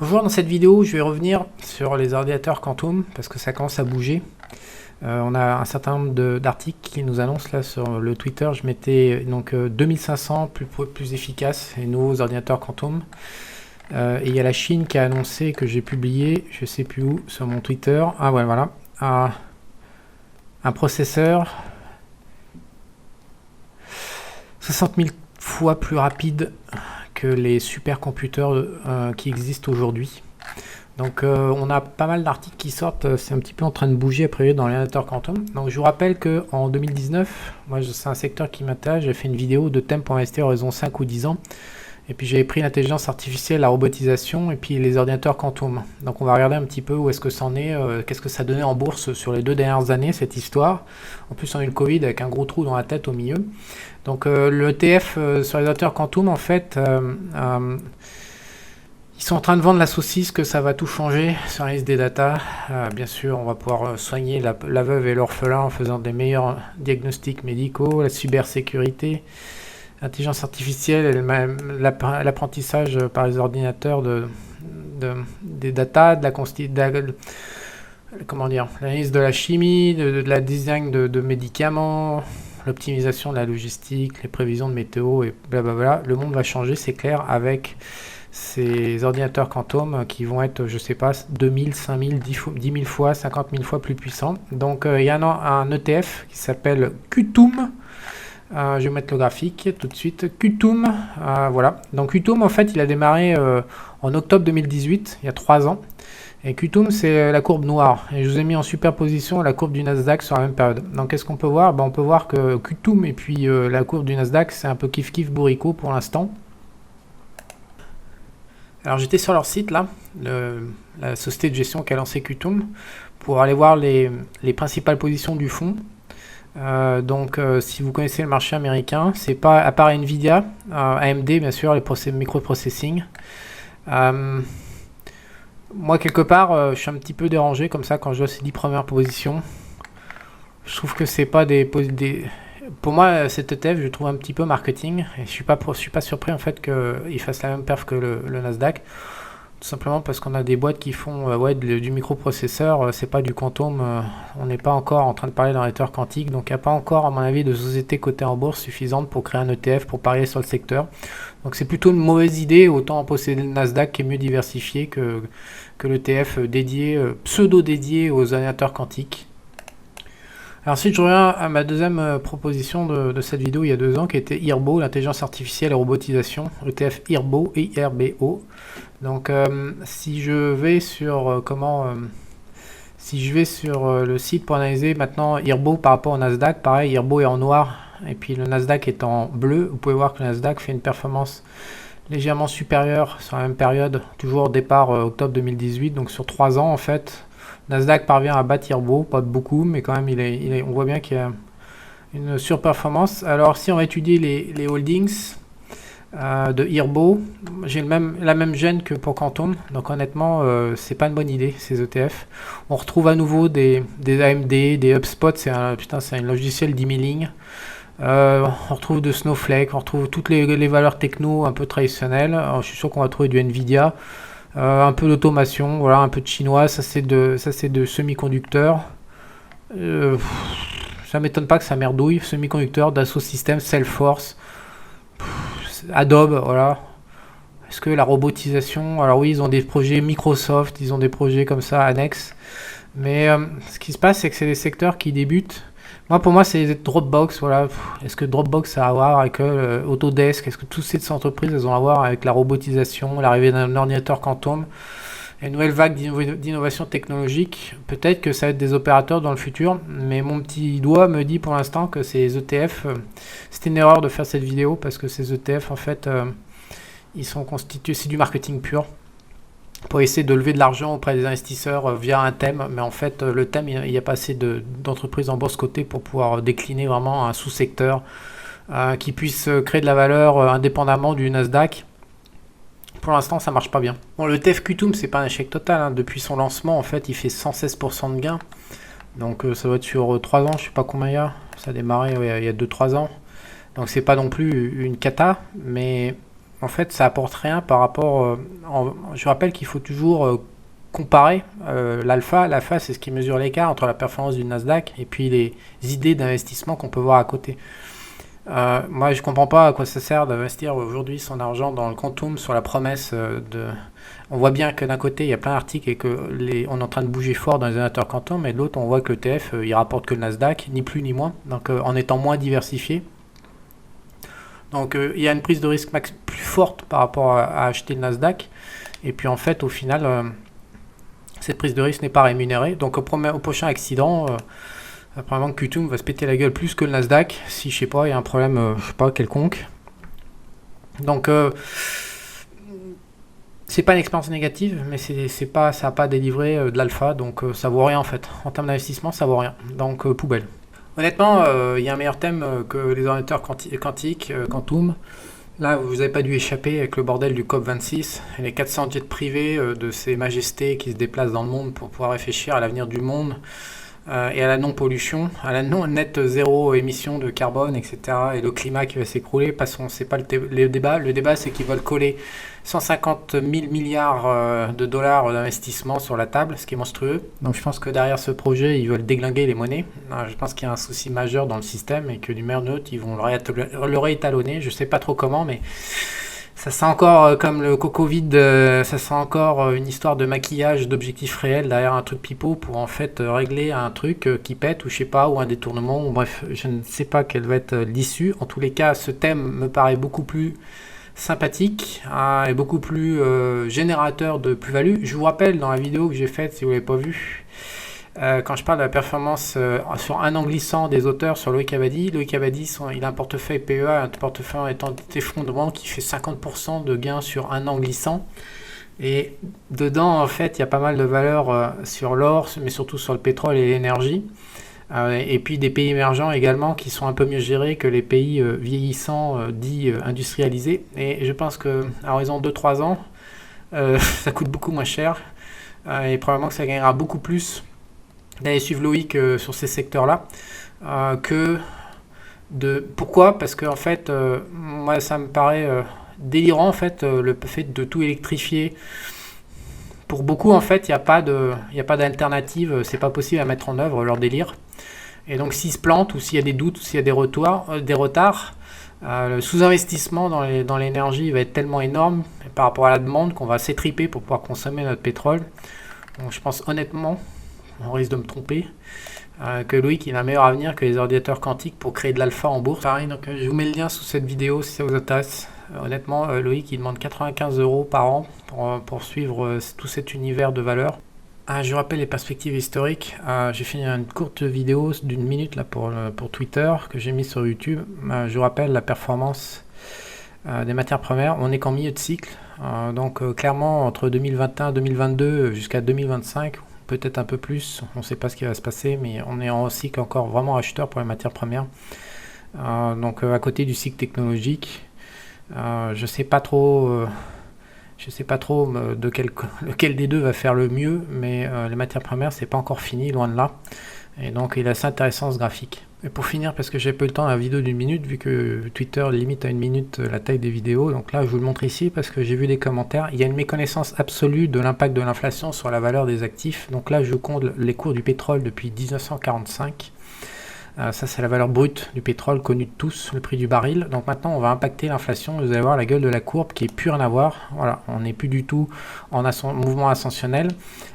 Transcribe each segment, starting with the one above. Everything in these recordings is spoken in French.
Bonjour, dans cette vidéo, je vais revenir sur les ordinateurs Quantum parce que ça commence à bouger. On a un certain nombre d'articles qui nous annoncent là sur le Twitter. Je mettais donc 2500 plus efficaces, les nouveaux ordinateurs Quantum. Et il y a la Chine qui a annoncé que j'ai publié, je sais plus où, sur mon Twitter. Ah ouais, voilà. Un processeur 60 000 fois plus rapide que les supercomputers qui existent aujourd'hui. Donc on a pas mal d'articles qui sortent, c'est un petit peu en train de bouger après dans l'ordinateur Quantum. Donc je vous rappelle qu'en 2019, moi c'est un secteur qui m'intéresse, j'ai fait une vidéo de thème pour investir horizon 5 ou 10 ans. Et puis j'avais pris l'intelligence artificielle, la robotisation et puis les ordinateurs Quantum. Donc on va regarder un petit peu où est-ce que ça en est, qu'est-ce que ça donnait en bourse sur les 2 dernières années, cette histoire. En plus on a eu le Covid avec un gros trou dans la tête au milieu. Donc le ETF sur les ordinateurs Quantum, en fait, ils sont en train de vendre la saucisse que ça va tout changer sur la liste des data. Bien sûr, on va pouvoir soigner la veuve et l'orphelin en faisant des meilleurs diagnostics médicaux, la cybersécurité, l'intelligence artificielle, l'apprentissage par les ordinateurs des data, l'analyse de la chimie, de la design de médicaments, l'optimisation de la logistique, les prévisions de météo et blablabla. Le monde va changer, c'est clair, avec ces ordinateurs Quantum qui vont être, je sais pas, 2000, 5000, 10 000 fois, 50 000 fois plus puissants. Donc il y a un ETF qui s'appelle Qtum. Je vais mettre le graphique tout de suite. Qtum, voilà. Donc Qtum, en fait, il a démarré en octobre 2018, il y a 3 ans. Et Qtum, c'est la courbe noire. Et je vous ai mis en superposition la courbe du Nasdaq sur la même période. Donc qu'est-ce qu'on peut voir? On peut voir que Qtum et puis la courbe du Nasdaq, c'est un peu kiff-kiff bourricot pour l'instant. Alors j'étais sur leur site là, la société de gestion qui a lancé Qtum, pour aller voir les principales positions du fonds. Si vous connaissez le marché américain, c'est pas, à part Nvidia, AMD bien sûr, les microprocessing. Moi quelque part, je suis un petit peu dérangé comme ça quand je vois ces 10 premières positions. Je trouve que c'est pas pour moi, cet ETF, je le trouve un petit peu marketing. Et je suis pas surpris en fait qu'il fasse la même perf que le Nasdaq. Tout simplement parce qu'on a des boîtes qui font du microprocesseur, c'est pas du quantum. On n'est pas encore en train de parler d'ordinateur quantique. Donc il n'y a pas encore, à mon avis, de société cotée en bourse suffisante pour créer un ETF pour parier sur le secteur. Donc c'est plutôt une mauvaise idée. Autant en posséder le Nasdaq qui est mieux diversifié que l'ETF pseudo-dédié aux ordinateurs quantiques. Alors ensuite, je reviens à ma deuxième proposition de cette vidéo il y a 2 ans, qui était IRBO, l'intelligence artificielle et robotisation, ETF IRBO, IRBO. Donc si je vais sur le site pour analyser maintenant IRBO par rapport au Nasdaq, pareil, IRBO est en noir et puis le Nasdaq est en bleu. Vous pouvez voir que le Nasdaq fait une performance légèrement supérieure sur la même période, toujours au départ octobre 2018, donc sur 3 ans en fait. Nasdaq parvient à battre IRBO, pas de beaucoup, mais quand même on voit bien qu'il y a une surperformance. Alors si on va étudier les holdings de IRBO, j'ai la même gêne que pour Quantum, donc honnêtement c'est pas une bonne idée ces ETF. On retrouve à nouveau des AMD, des HubSpot, c'est un logiciel d'emailing. On retrouve de Snowflake, on retrouve toutes les valeurs techno un peu traditionnelles. Alors, je suis sûr qu'on va trouver du Nvidia. Un peu d'automation, voilà, un peu de chinois, ça c'est de semi-conducteurs. Ça m'étonne pas que ça merdouille. Semi-conducteurs, Dassault Systèmes, Salesforce, Adobe, voilà. Est-ce que la robotisation, alors oui, ils ont des projets Microsoft, ils ont des projets comme ça annexes. Mais ce qui se passe, c'est que c'est des secteurs qui débutent. Pour moi, c'est Dropbox, voilà. Est-ce que Dropbox a à voir avec Autodesk? Est-ce que toutes ces entreprises, elles ont à voir avec la robotisation, l'arrivée d'un ordinateur Quantum, une nouvelle vague d'innovation technologique? Peut-être que ça va être des opérateurs dans le futur, mais mon petit doigt me dit pour l'instant que ces ETF, c'était une erreur de faire cette vidéo, parce que ces ETF, en fait, ils sont constitués, c'est du marketing pur, pour essayer de lever de l'argent auprès des investisseurs via un thème, mais en fait le thème, il n'y a pas assez d'entreprises en bourse cotée pour pouvoir décliner vraiment un sous-secteur qui puisse créer de la valeur indépendamment du Nasdaq. Pour l'instant, ça marche pas bien. Bon, le ETF Qtum, c'est pas un échec total, hein. Depuis son lancement, en fait, il fait 116% de gains. Donc ça doit être sur 3 ans, je sais pas combien il y a. Ça a démarré il y a 2-3 ans. Donc c'est pas non plus une cata, mais en fait, ça apporte rien par rapport. Je rappelle qu'il faut toujours comparer l'alpha. L'alpha, c'est ce qui mesure l'écart entre la performance du Nasdaq et puis les idées d'investissement qu'on peut voir à côté. Moi, je comprends pas à quoi ça sert d'investir aujourd'hui son argent dans le quantum sur la promesse de. On voit bien que d'un côté, il y a plein d'articles et que on est en train de bouger fort dans les indicateurs quantum, et de l'autre, on voit que le l'ETF, il rapporte que le Nasdaq, ni plus ni moins. Donc, en étant moins diversifié. Donc, il y a une prise de risque plus forte par rapport à acheter le Nasdaq. Et puis, en fait, au final, cette prise de risque n'est pas rémunérée. Donc, au prochain accident. Apparemment que Qtum va se péter la gueule plus que le Nasdaq, si je sais pas, il y a un problème, je sais pas, quelconque. Donc c'est pas une expérience négative, mais c'est pas, ça n'a pas délivré de l'alpha, donc ça vaut rien en fait. En termes d'investissement, ça vaut rien. Donc poubelle. Honnêtement, il y a un meilleur thème que les ordinateurs quantiques, Quantum. Là, vous n'avez pas dû échapper avec le bordel du COP26 et les 400 jets privés de ces majestés qui se déplacent dans le monde pour pouvoir réfléchir à l'avenir du monde. Et à la non-pollution, à la non-net zéro émission de carbone, etc. Et le climat qui va s'écrouler. Passons, c'est pas le débat. Le débat, c'est qu'ils veulent coller 150 000 milliards de dollars d'investissement sur la table, ce qui est monstrueux. Donc je pense que derrière ce projet, ils veulent déglinguer les monnaies. Je pense qu'il y a un souci majeur dans le système et que du meilleur neutre, ils vont le réétalonner. Je sais pas trop comment, mais ça sent encore comme le Covid, ça sent encore une histoire de maquillage d'objectifs réels derrière un truc pipeau pour en fait régler un truc qui pète ou je sais pas, ou un détournement, ou bref, je ne sais pas quelle va être l'issue. En tous les cas, ce thème me paraît beaucoup plus sympathique et beaucoup plus générateur de plus-value. Je vous rappelle dans la vidéo que j'ai faite, si vous ne l'avez pas vue, quand je parle de la performance sur un an glissant des auteurs sur Loïc Abadie, il a un portefeuille PEA, un portefeuille d'effondrement qui fait 50% de gains sur un an glissant. Et dedans, en fait, il y a pas mal de valeurs sur l'or, mais surtout sur le pétrole et l'énergie. Et puis des pays émergents également qui sont un peu mieux gérés que les pays vieillissants dits industrialisés. Et je pense qu'à horizon 2-3 ans, ça coûte beaucoup moins cher. Et probablement que ça gagnera beaucoup plus d'aller suivre Loïc sur ces secteurs-là Pourquoi ? Parce que en fait, moi ça me paraît délirant en fait, le fait de tout électrifier. Pour beaucoup en fait, il n'y a pas d'alternative, c'est pas possible à mettre en œuvre leur délire. Et donc s'ils se plantent ou s'il y a des doutes, ou s'il y a des retards, le sous-investissement dans l'énergie va être tellement énorme par rapport à la demande qu'on va s'étriper pour pouvoir consommer notre pétrole. Donc je pense honnêtement, on risque de me tromper, que Loïc il a un meilleur avenir que les ordinateurs quantiques pour créer de l'alpha en bourse. Pareil, donc je vous mets le lien sous cette vidéo si ça vous intéresse. Honnêtement, Loïc il demande 95 € par an pour suivre tout cet univers de valeurs. Je vous rappelle les perspectives historiques. J'ai fait une courte vidéo d'une minute là pour Twitter que j'ai mis sur YouTube. Je vous rappelle la performance des matières premières. On est qu'en milieu de cycle, donc clairement entre 2021 2022 jusqu'à 2025. Peut-être un peu plus, on ne sait pas ce qui va se passer, mais on est en cycle encore vraiment acheteur pour les matières premières. Donc à côté du cycle technologique, je sais pas trop lequel des deux va faire le mieux, mais les matières premières c'est pas encore fini, loin de là. Et donc il est assez intéressant ce graphique. Et pour finir, parce que j'ai peu le temps, la vidéo d'une minute, vu que Twitter limite à 1 minute la taille des vidéos, donc là je vous le montre ici parce que j'ai vu des commentaires. Il y a une méconnaissance absolue de l'impact de l'inflation sur la valeur des actifs. Donc là je vous compte les cours du pétrole depuis 1945. Ça c'est la valeur brute du pétrole connue de tous, le prix du baril. Donc maintenant on va impacter l'inflation, vous allez voir la gueule de la courbe qui est plus rien à voir. Voilà, on n'est plus du tout en mouvement ascensionnel.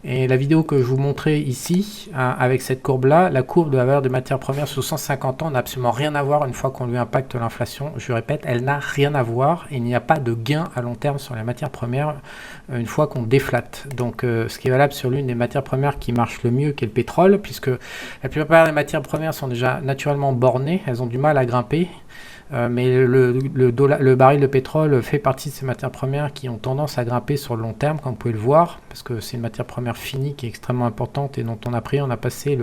Et la vidéo que je vous montrais ici, avec cette courbe là, la courbe de la valeur des matières premières sur 150 ans n'a absolument rien à voir une fois qu'on lui impacte l'inflation. Je répète, elle n'a rien à voir et il n'y a pas de gain à long terme sur les matières premières une fois qu'on déflate. Donc ce qui est valable sur l'une des matières premières qui marche le mieux, qui est le pétrole, puisque la plupart des matières premières sont déjà naturellement bornées, elles ont du mal à grimper, mais le baril de pétrole fait partie de ces matières premières qui ont tendance à grimper sur le long terme, comme vous pouvez le voir, parce que c'est une matière première finie qui est extrêmement importante et dont on a passé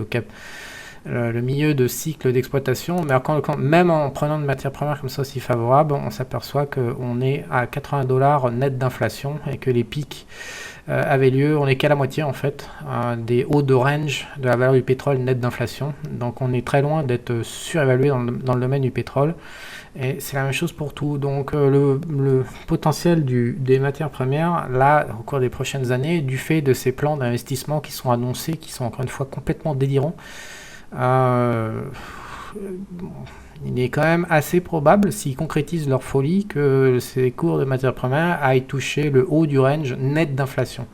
le milieu de cycle d'exploitation, mais même en prenant de matières premières comme ça aussi favorables, on s'aperçoit qu'on est à 80 $ net d'inflation et que les pics avait lieu, on n'est qu'à la moitié en fait, des hauts de range de la valeur du pétrole net d'inflation. Donc on est très loin d'être surévalué dans le domaine du pétrole. Et c'est la même chose pour tout. Donc le potentiel des matières premières, là, au cours des prochaines années, du fait de ces plans d'investissement qui sont annoncés, qui sont encore une fois complètement délirants, il est quand même assez probable, s'ils concrétisent leur folie, que ces cours de matières premières aillent toucher le haut du range net d'inflation.